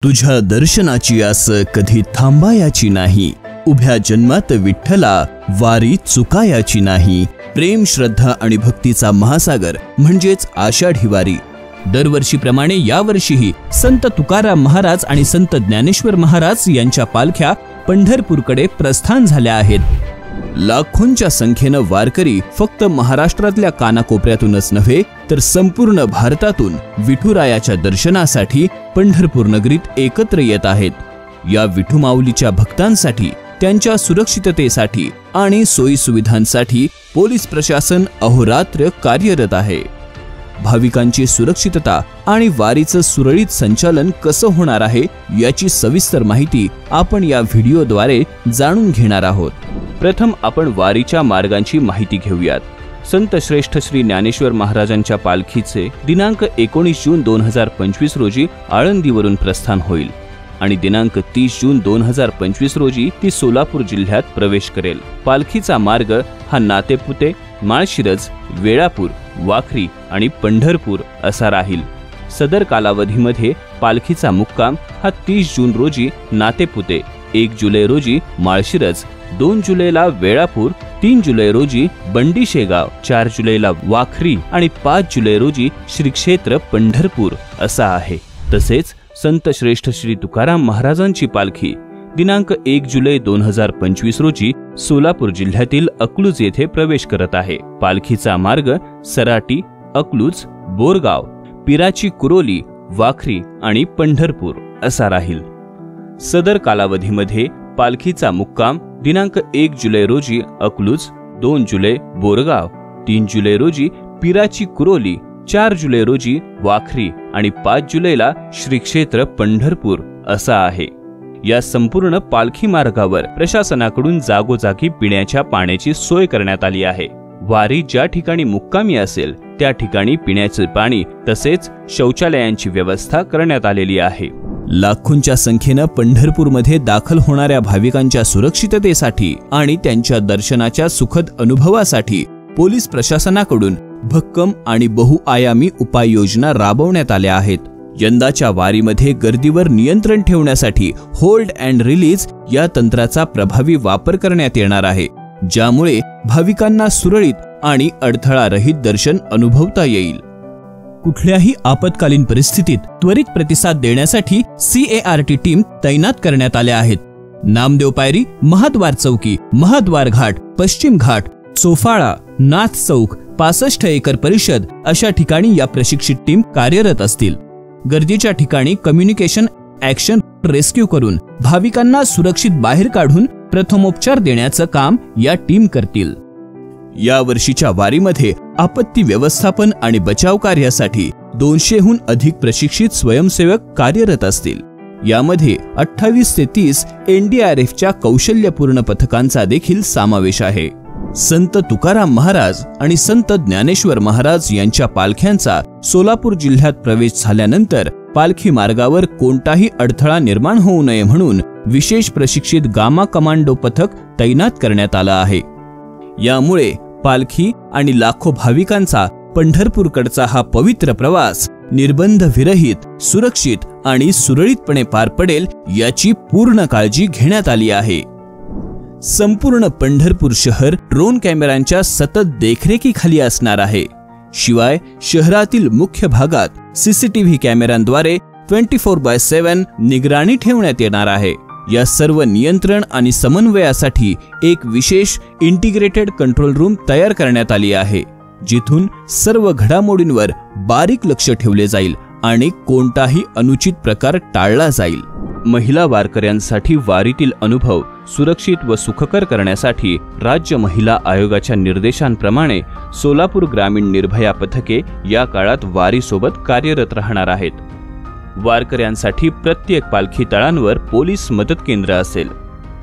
तुझ्या दर्शनाची आस कधी थांबायाची नाही, उभ्या जन्मात विठ्ठला वारी चुकायाची नाही। प्रेम, श्रद्धा आणि भक्तीचा महासागर म्हणजेच आषाढी वारी। दरवर्षीप्रमाणे यावर्षीही संत तुकाराम महाराज आणि संत ज्ञानेश्वर महाराज यांच्या पालख्या पंढरपूरकडे प्रस्थान झाल्या आहेत। लाखोंच्या संख्येने वारकरी फक्त महाराष्ट्रातल्या कानाकोपऱ्यातूनच नव्हे तर संपूर्ण भारतातून विठुरायाच्या दर्शनासाठी पंढरपूर नगरीत एकत्र येत आहेत। या विठू माऊलीच्या भक्तांसाठी, त्यांच्या सुरक्षिततेसाठी आणि सोयी सुविधांसाठी पोलीस प्रशासन अहोरात्र कार्यरत आहे। भाविकांची सुरक्षितता आणि वारीचं सुरळीत संचालन कसं होणार आहे याची सविस्तर माहिती आपण या व्हिडिओद्वारे जाणून घेणार आहोत। प्रथम आपण वारीच्या मार्गांची माहिती घेऊयात। संत श्रेष्ठ श्री ज्ञानेश्वर महाराजांच्या पालखीचे दिनांक 19 जून 2025 रोजी आळंदीवरून प्रस्थान होईल आणि दिनांक 30 जून 2025 रोजी ती सोलापूर जिल्ह्यात प्रवेश करेल। पालखीचा मार्ग हा नातेपुते, माळशिरस, वेळापूर, वाखरी आणि पंढरपूर असा राहील। सदर कालावधीमध्ये पालखीचा मुक्काम हा 30 जून रोजी नातेपुते, 1 जुलै रोजी माळशिरस, 2 जुलैला वेळापूर, 3 जुलै रोजी बंडी शेगाव, 4 जुलैला वाखरी आणि 5 जुलै रोजी श्री क्षेत्र पंढरपूर असा आहे। तसेच संत श्रेष्ठ श्री तुकाराम महाराजांची पालखी दिनांक 1 जुलै 2025 रोजी सोलापूर जिल्ह्यातील अकलूज येथे प्रवेश करत आहे। पालखीचा मार्ग सराटी, अकलूज, बोरगाव, पिराची कुरोली, वाखरी आणि पंढरपूर असा राहील। सदर कालावधीमध्ये पालखीचा मुक्काम दिनांक 1 जुलै रोजी अकलूज, 2 जुलै बोरगाव, 3 जुलै रोजी पिराची कुरोली, 4 जुलै रोजी वाखरी आणि 5 जुलैला श्री क्षेत्र पंढरपूर असा आहे। या संपूर्ण पालखी मार्गावर प्रशासनाकडून जागोजागी पिण्याच्या पाण्याची सोय करण्यात आली आहे। वारी ज्या ठिकाणी मुक्कामी असेल त्या ठिकाणी पिण्याचे पाणी तसेच शौचालयांची व्यवस्था करण्यात आलेली आहे। लाखोंच्या संख्येने पंढरपूरमध्ये दाखल होणाऱ्या भाविकांच्या सुरक्षिततेसाठी आणि त्यांच्या दर्शनाच्या सुखद अनुभवासाठी पोलीस प्रशासनाकडून भक्कम आणि बहुआयामी उपाययोजना राबवण्यात आल्या आहेत। यंदाच्या वारीमध्ये गर्दीवर नियंत्रण ठेवण्यासाठी होल्ड अँड रिलीज या तंत्राचा प्रभावी वापर करण्यात येणार आहे, ज्यामुळे भाविकांना सुरळीत आणि अडथळारहित दर्शन अनुभवता येईल। कुठल्याही आपत्कालीन परिस्थितीत त्वरित प्रतिसाद देण्यासाठी CART टीम तैनात करण्यात आल्या आहेत। नामदेव पायरी, महाद्वार चौकी, महाद्वार घाट, पश्चिम घाट, चोफाळा, नाथ चौक, 65 एकर परिषद अशा ठिकाणी या प्रशिक्षित टीम कार्यरत असतील। गर्दीच्या ठिकाणी कम्युनिकेशन ऍक्शन रेस्क्यू करून भाविकांना सुरक्षित बाहेर काढून प्रथमोपचार देण्याचं काम या टीम करतील। या वर्षीच्या वारीमध्ये आपत्ती व्यवस्थापन आणि बचाव कार्यासाठी 200हून अधिक प्रशिक्षित स्वयंसेवक कार्यरत असतील। यामध्ये 28 ते 30 NDRFच्या कौशल्यपूर्ण पथकांचा देखील समावेश आहे। संत तुकाराम महाराज आणि संत ज्ञानेश्वर महाराज यांच्या पालख्यांचा सोलापूर जिल्ह्यात प्रवेश झाल्यानंतर पालखी मार्गावर कोणताही अडथळा निर्माण होऊ नये म्हणून विशेष प्रशिक्षित गामा कमांडो पथक तैनात करण्यात आलं आहे। यामुळे पालखी आणि लाखो भाविकांचा पंढरपूरकडचा हा पवित्र प्रवास निर्बंध विरहित, सुरक्षित आणि सुरळीतपणे पार पडेल याची पूर्ण काळजी घेण्यात आली आहे। संपूर्ण पंढरपूर शहर ड्रोन कॅमेऱ्यांच्या सतत देखरेखीखाली असणार आहे। शिवाय शहरातील मुख्य भागात CCTV कॅमेऱ्यांद्वारे 24/7 निगराणी ठेवण्यात येणार आहे। या सर्व नियंत्रण आणि समन्वयासाठी एक विशेष इंटिग्रेटेड कंट्रोल रूम तयार करण्यात आली आहे, जिथून सर्व घडामोडींवर बारीक लक्ष ठेवले जाईल आणि कोणताही अनुचित प्रकार टाळला जाईल। महिला वारकऱ्यांसाठी वारीतील अनुभव सुरक्षित व सुखकर करण्यासाठी राज्य महिला आयोगाच्या निर्देशांप्रमाणे सोलापूर ग्रामीण निर्भया पथके या काळात वारीसोबत कार्यरत राहणार आहेत। वारकऱ्यांसाठी प्रत्येक पालखी तळांवर पोलीस मदत केंद्र असेल।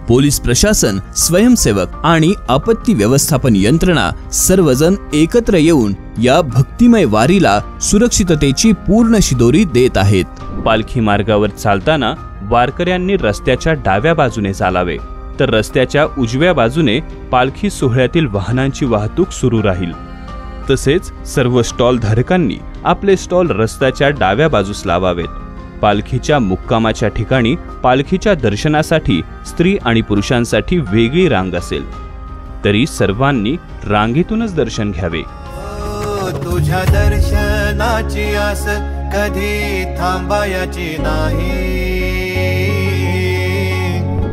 पोलीस प्रशासन, स्वयंसेवक आणि आपत्ती व्यवस्थापन यंत्रणा सर्वजण एकत्र येऊन या भक्तिमय वारीला सुरक्षिततेची पूर्ण शिदोरी देत आहेत। पालखी मार्गावर चालताना वारकऱ्यांनी रस्त्याच्या डाव्या बाजूने चालावे, तर रस्त्याच्या उजव्या बाजूने पालखी सोहळ्यातील वाहनांची वाहतूक सुरू राहील। तसेच सर्व स्टॉल धारकांनी आपले स्टॉल रस्त्याच्या डाव्या बाजूस लावावेत। पालखीच्या मुक्कामाच्या ठिकाणी पालखीच्या दर्शनासाठी स्त्री आणि पुरुषांसाठी वेगळी रांग असेल, तरी सर्वांनी रांगेतूनच दर्शन घ्यावे। तुझ्या दर्शनाची आस कधी थांबायची नाही।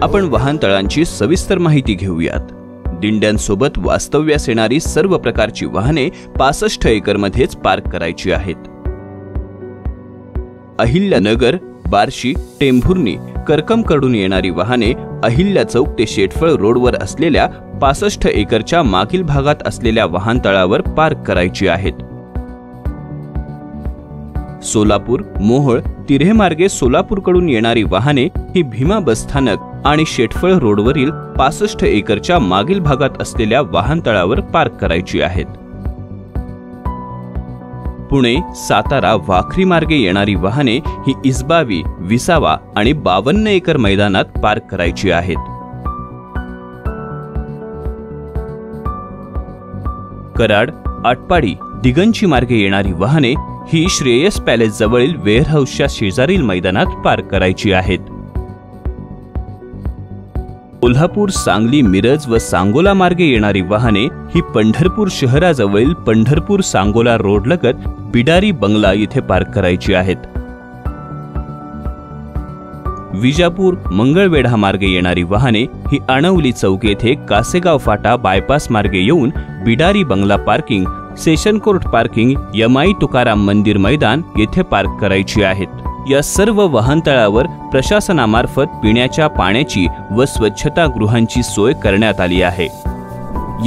आपण वाहनतळांची सविस्तर माहिती घेऊयात। दिंड्यांसोबत वास्तव्यास येणारी सर्व प्रकारची वाहने 65 एकरमध्येच पार्क करायची आहेत। अहिल्यानगर, बार्शी, टेंभुर्णी, करकमकडून येणारी वाहने अहिल्या चौक ते शेटफळ रोडवर असलेल्या 65 एकरच्या मागील भागात असलेल्या वाहनतळावर पार्क करायची आहेत। सोलापूर, मोहोळ, तिऱ्हे मार्गे सोलापूरकडून येणारी वाहने ही भीमा बसस्थानक आणि शेटफळ रोडवरील 65 एकरच्या मागील भागात असलेल्या वाहनतळावर पार्क करायची आहेत। पुणे, सातारा, वाखरी मार्गे येणारी वाहने ही इसबावी, विसावा आणि 52 एकर मैदानात पार्क करायची आहेत। कराड, आटपाडी, दिगंची मार्गे येणारी वाहने ही श्रेयस पॅलेस जवळील वेअरहाऊसच्या शेजारील मैदानात पार्क करायची आहेत। कोल्हापूर, सांगली, मिरज व सांगोला मार्गे येणारी वाहने ही पंढरपूर शहराजवळील पंढरपूर सांगोला रोडलगत बिडारी बंगला येथे पार्क करायची आहेत। विजापूर, मंगळवेढा मार्गे येणारी वाहने ही आणवली चौक येथे कासेगाव फाटा बायपास मार्गे येऊन बिडारी बंगला parking, session court parking, Yamai Tukaram मंदिर मैदान येथे पार्क करायची आहेत। या सर्व वाहनतळावर प्रशासनामार्फत पिण्याच्या पाण्याची व स्वच्छतागृहांची सोय करण्यात आली आहे।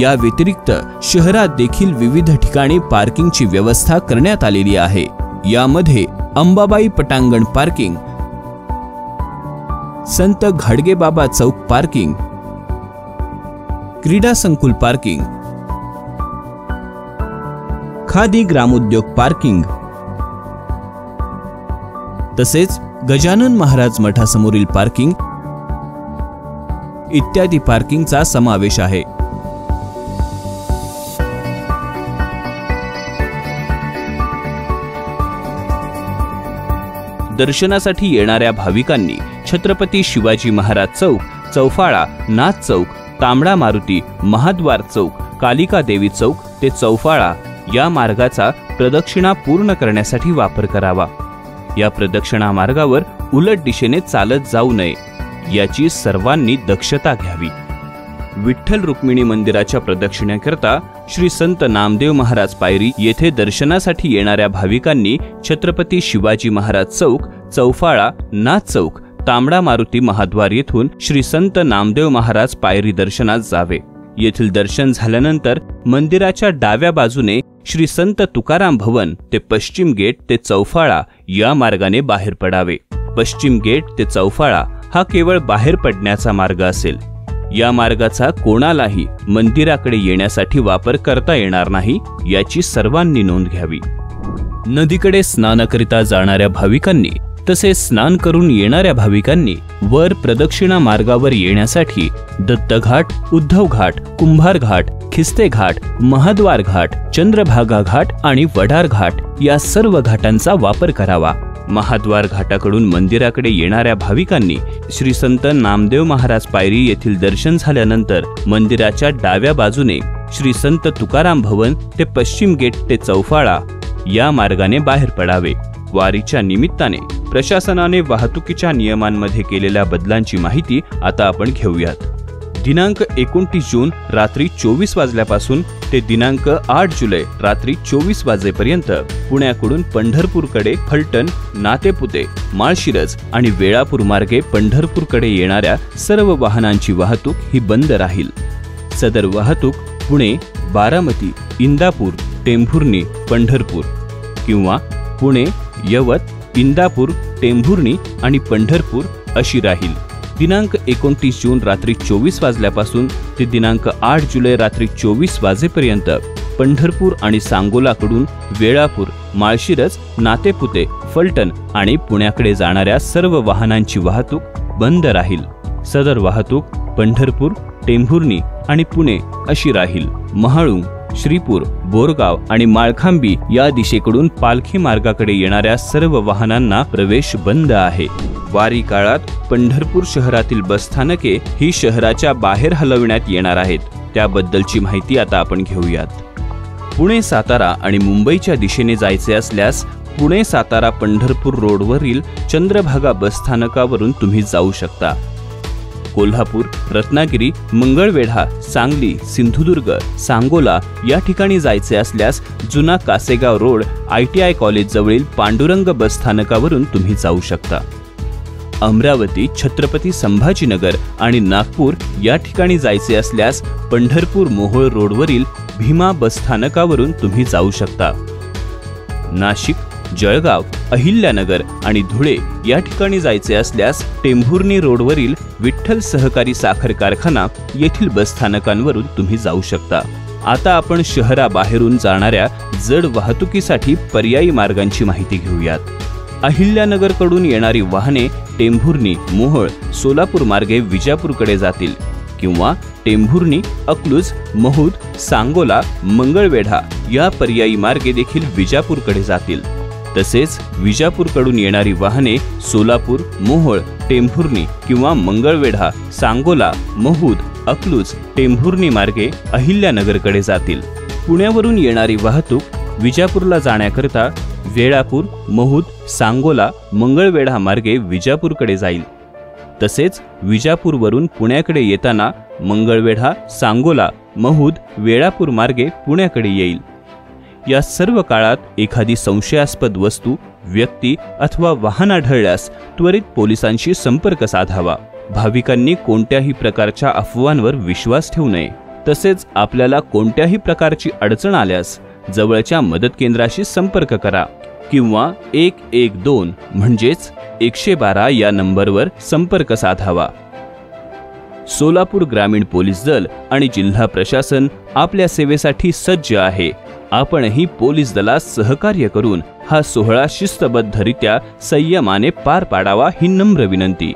या व्यतिरिक्त शहरात देखील विविध ठिकाणी पार्किंगची व्यवस्था करण्यात आलेली आहे। यामध्ये अंबाबाई पटांगण पार्किंग, संत घाडगेबाबा चौक पार्किंग, क्रीडा संकुल पार्किंग, खादी ग्रामोद्योग पार्किंग तसेच गजानन महाराज मठासमोरील पार्किंग इत्यादी पार्किंगचा समावेश आहे। दर्शनासाठी येणाऱ्या भाविकांनी छत्रपती शिवाजी महाराज चौक, चौफाळा, नाथ चौक, तांबडा मारुती, महाद्वार चौक, कालिका देवी चौक ते चौफाळा या मार्गाचा प्रदक्षिणा पूर्ण करण्यासाठी वापर करावा। या प्रदक्षिणा मार्गावर उलट दिशेने चालत जाऊ नये याची सर्वांनी दक्षता घ्यावी। विठ्ठल रुक्मिणी मंदिराच्या प्रदक्षिणेकरता श्री संत नामदेव महाराज पायरी येथे दर्शनासाठी येणाऱ्या भाविकांनी छत्रपती शिवाजी महाराज चौक, चौफाळा, नाथ चौक, तांबडा मारुती, महाद्वार येथून श्री संत नामदेव महाराज पायरी दर्शनास जावे। येथील दर्शन झाल्यानंतर मंदिराच्या डाव्या बाजूने श्री संत तुकाराम भवन ते पश्चिम गेट ते चौफाळा या मार्गाने बाहेर पडावे। पश्चिम गेट ते चौफाळा हा केवळ बाहेर पडण्याचा मार्ग असेल। या मार्गाचा कोणालाही मंदिराकडे येण्यासाठी वापर करता येणार नाही याची सर्वांनी नोंद घ्यावी। नदीकडे स्नानाकरिता जाणाऱ्या भाविकांनी तसेच स्नान करून येणाऱ्या भाविकांनी वर प्रदक्षिणा मार्गावर येण्यासाठी दत्तघाट, उद्धव घाट, कुंभार घाट, खिस्ते घाट, महाद्वार घाट, चंद्रभागा घाट आणि वडार घाट या सर्व घाटांचा वापर करावा। महाद्वार घाटाकडून मंदिराकडे येणाऱ्या भाविकांनी श्री संत नामदेव महाराज पायरी येथील दर्शन झाल्यानंतर मंदिराच्या डाव्या बाजूने श्री संत तुकाराम भवन ते पश्चिम गेट ते चौफाळा या मार्गाने बाहेर पडावे। वारीच्या निमित्ताने प्रशासनाने वाहतुकीच्या नियमांमध्ये केलेल्या बदलांची माहिती आता आपण घेऊयात। दिनांक 29 जून रात्री 24 वाजल्यापासून ते दिनांक 8 जुलै रात्री 24 वाजेपर्यंत पुण्याकडून पंढरपूरकडे फलटण, नातेपुते, माळशिरस आणि वेळापूर मार्गे पंढरपूरकडे येणाऱ्या सर्व वाहनांची वाहतूक ही बंद राहील। सदर वाहतूक पुणे, बारामती, इंदापूर, टेंभुर्णी, पंढरपूर किंवा पुणे, यवत, इंदापूर, टेंभुर्णी आणि पंढरपूर अशी राहील। दिनांक 29 जून रात्री 24 वाजल्यापासून ते दिनांक 8 जुलै रात्री 24 वाजेपर्यंत पंढरपूर आणि सांगोलाकडून वेळापूर, माळशिरस, नातेपुते, फलटण आणि पुण्याकडे जाणाऱ्या सर्व वाहनांची वाहतूक बंद राहील। सदर वाहतूक पंढरपूर, टेंभुर्णी आणि पुणे अशी राहील। महाळुंग, श्रीपूर, बोरगाव आणि माळखांबी या दिशेकडून पालखी मार्गाकडे येणाऱ्या सर्व वाहनांना प्रवेश बंद आहे। वारी काळात पंढरपूर शहरातील बसस्थानके ही शहराच्या बाहेर हलविण्यात येणार आहेत। त्याबद्दलची माहिती आता आपण घेऊयात। पुणे, सातारा आणि मुंबईच्या दिशेने जायचे असल्यास पुणे सातारा पंढरपूर रोडवरील चंद्रभागा बसस्थानकावरून तुम्ही जाऊ शकता। कोल्हापूर, रत्नागिरी, मंगळवेढा, सांगली, सिंधुदुर्ग, सांगोला या ठिकाणी जायचे असल्यास जुना कासेगाव रोड ITI कॉलेज जवळील पांडुरंग बसस्थानकावरून तुम्ही जाऊ शकता। अमरावती, छत्रपती संभाजीनगर आणि नागपूर या ठिकाणी जायचे असल्यास पंढरपूर मोहोळ रोडवरील भीमा बसस्थानकावरून तुम्ही जाऊ शकता। नाशिक, जळगाव, अहिल्यानगर आणि धुळे या ठिकाणी जायचे असल्यास टेंभुर्णी रोडवरील विठ्ठल सहकारी साखर कारखाना येथील बसस्थानकांवरून तुम्ही जाऊ शकता। आता आपण शहराबाहेरून जाणाऱ्या जड वाहतुकीसाठी पर्यायी मार्गांची माहिती घेऊयात। अहिल्यानगरकडून येणारी वाहने टेंभुर्णी, मोहोळ, सोलापूर मार्गे विजापूरकडे जातील किंवा टेंभुर्णी, अकलूज, महूद, सांगोला, मंगळवेढा या पर्यायी मार्गे देखील विजापूरकडे जातील। तसेच विजापूरकडून येणारी वाहने सोलापूर, मोहोळ, टेंभुर्णी किंवा मंगळवेढा, सांगोला, महूद, अकलूज, टेंभुर्णी मार्गे अहिल्यानगरकडे जातील। पुण्यावरून येणारी वाहतूक विजापूरला जाण्याकरता वेळापूर, महूद, सांगोला, मंगळवेढा मार्गे विजापूरकडे जाईल। तसेच विजापूरवरून पुण्याकडे येताना मंगळवेढा, सांगोला, महूद, वेळापूर मार्गे पुण्याकडे येईल। या सर्व काळात एखादी संशयास्पद वस्तू, व्यक्ती अथवा वाहन आढळल्यास त्वरित पोलिसांशी संपर्क साधावा। भाविकांनी कोणत्याही प्रकारच्या अफवांवर विश्वास ठेवू नये। तसेच आपल्याला कोणत्याही प्रकारची अडचण आल्यास जवळच्या मदत केंद्राशी संपर्क करा किंवा 112 म्हणजेच 112 या नंबरवर संपर्क साधावा। सोलापूर ग्रामीण पोलीस दल आणि जिल्हा प्रशासन आपल्या सेवेसाठी सज्ज आहे। आपणही पोलीस दलास सहकार्य करून हा सोहळा शिस्तबद्धरित्या संयमाने पार पाडावा ही नम्र विनंती।